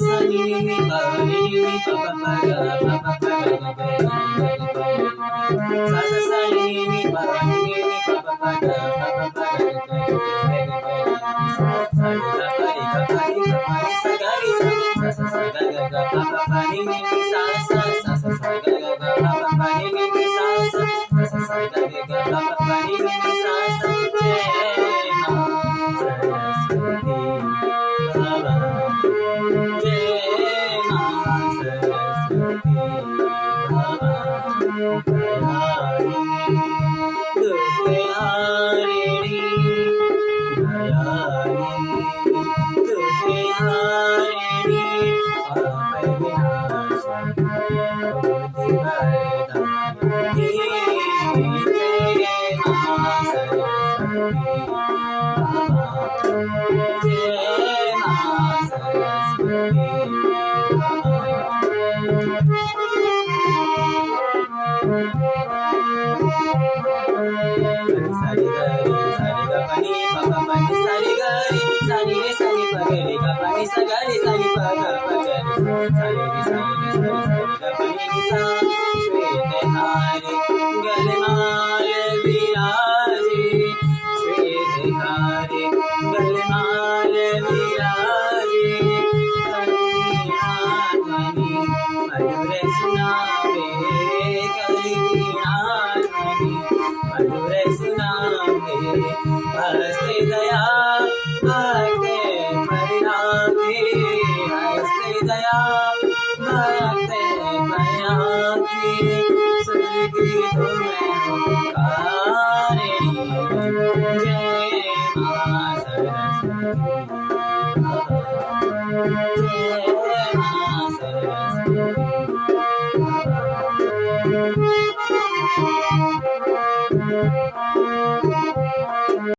sa ni ni ni pa ni ni ni pa pa pa ga pa pa pa ga ga ga ga ga sa sa ni ni ni pa ni ni ni pa pa pa ga pa pa pa ga ga ga sa ni ga pa ni ga pa ni ga pa ni sa ga ri sa sa ga ga ga pa pa pa ni ni ni sa sa ga ga ga pa pa pa ni ni ni sa sa ga ga ga pa pa pa ni ni ni sa sa